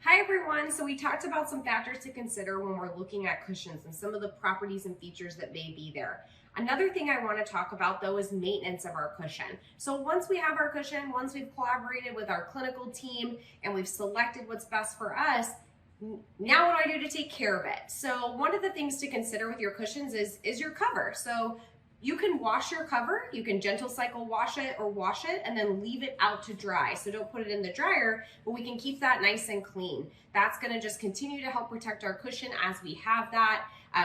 Hi everyone, so we talked about some factors to consider when we're looking at cushions and some of the properties and features that may be there. Another thing I want to talk about though is maintenance of our cushion. So once we have our cushion, once we've collaborated with our clinical team and we've selected what's best for us, now what do I do to take care of it? So one of the things to consider with your cushions is your cover. So you can wash your cover, you can gentle cycle wash it or wash it and then leave it out to dry. So don't put it in the dryer, but we can keep that nice and clean. That's gonna just continue to help protect our cushion as we have that.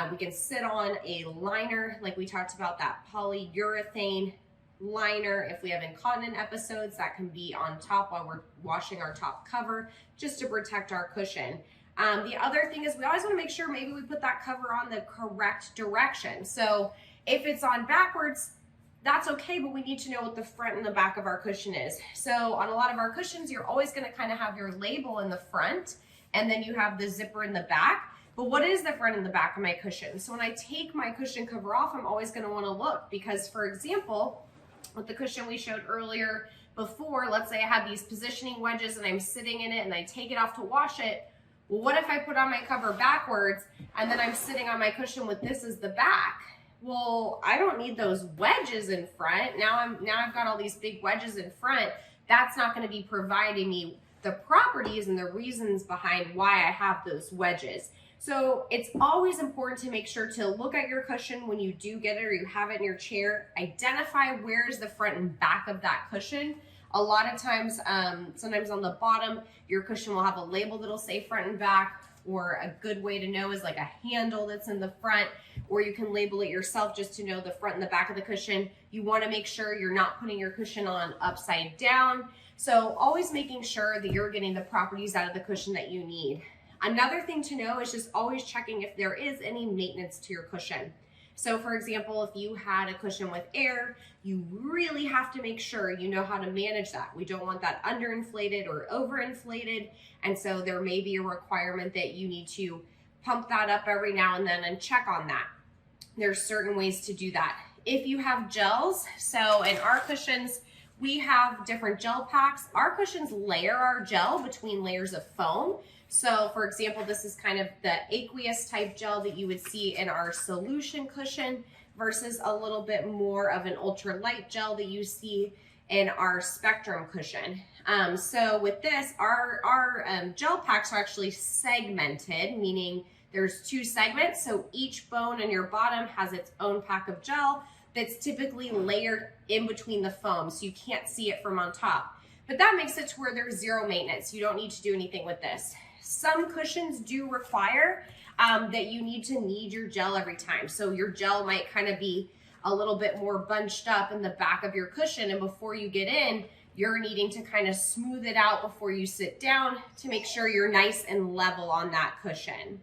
We can sit on a liner, like we talked about, that polyurethane liner. If we have incontinent episodes, that can be on top while we're washing our top cover, just to protect our cushion. The other thing is we always wanna make sure maybe we put that cover on the correct direction. So if it's on backwards, that's okay, but we need to know what the front and the back of our cushion is. So on a lot of our cushions, you're always gonna kind of have your label in the front, and then you have the zipper in the back. But what is the front and the back of my cushion? So when I take my cushion cover off, I'm always gonna wanna look, because for example, with the cushion we showed earlier before, let's say I have these positioning wedges and I'm sitting in it and I take it off to wash it. Well, what if I put on my cover backwards and then I'm sitting on my cushion with this as the back? Well, I don't need those wedges in front. Now I've got all these big wedges in front. That's not going to be providing me the properties and the reasons behind why I have those wedges. So it's always important to make sure to look at your cushion when you do get it or you have it in your chair. Identify where is the front and back of that cushion. A lot of times, sometimes on the bottom, your cushion will have a label that'll say front and back, or a good way to know is like a handle that's in the front, or you can label it yourself just to know the front and the back of the cushion. You want to make sure you're not putting your cushion on upside down. So always making sure that you're getting the properties out of the cushion that you need. Another thing to know is just always checking if there is any maintenance to your cushion. So for example, if you had a cushion with air, you really have to make sure you know how to manage that. We don't want that underinflated or overinflated. And so there may be a requirement that you need to pump that up every now and then and check on that. There's certain ways to do that. If you have gels, so in our cushions, we have different gel packs. Our cushions layer our gel between layers of foam. So for example, this is kind of the aqueous type gel that you would see in our solution cushion versus a little bit more of an ultralight gel that you see in our spectrum cushion. So with this, our gel packs are actually segmented, meaning there's two segments. So each bone in your bottom has its own pack of gel that's typically layered in between the foam, so you can't see it from on top. But that makes it to where there's zero maintenance. You don't need to do anything with this. Some cushions do require that you need to knead your gel every time. So your gel might kind of be a little bit more bunched up in the back of your cushion, and before you get in, you're needing to kind of smooth it out before you sit down to make sure you're nice and level on that cushion.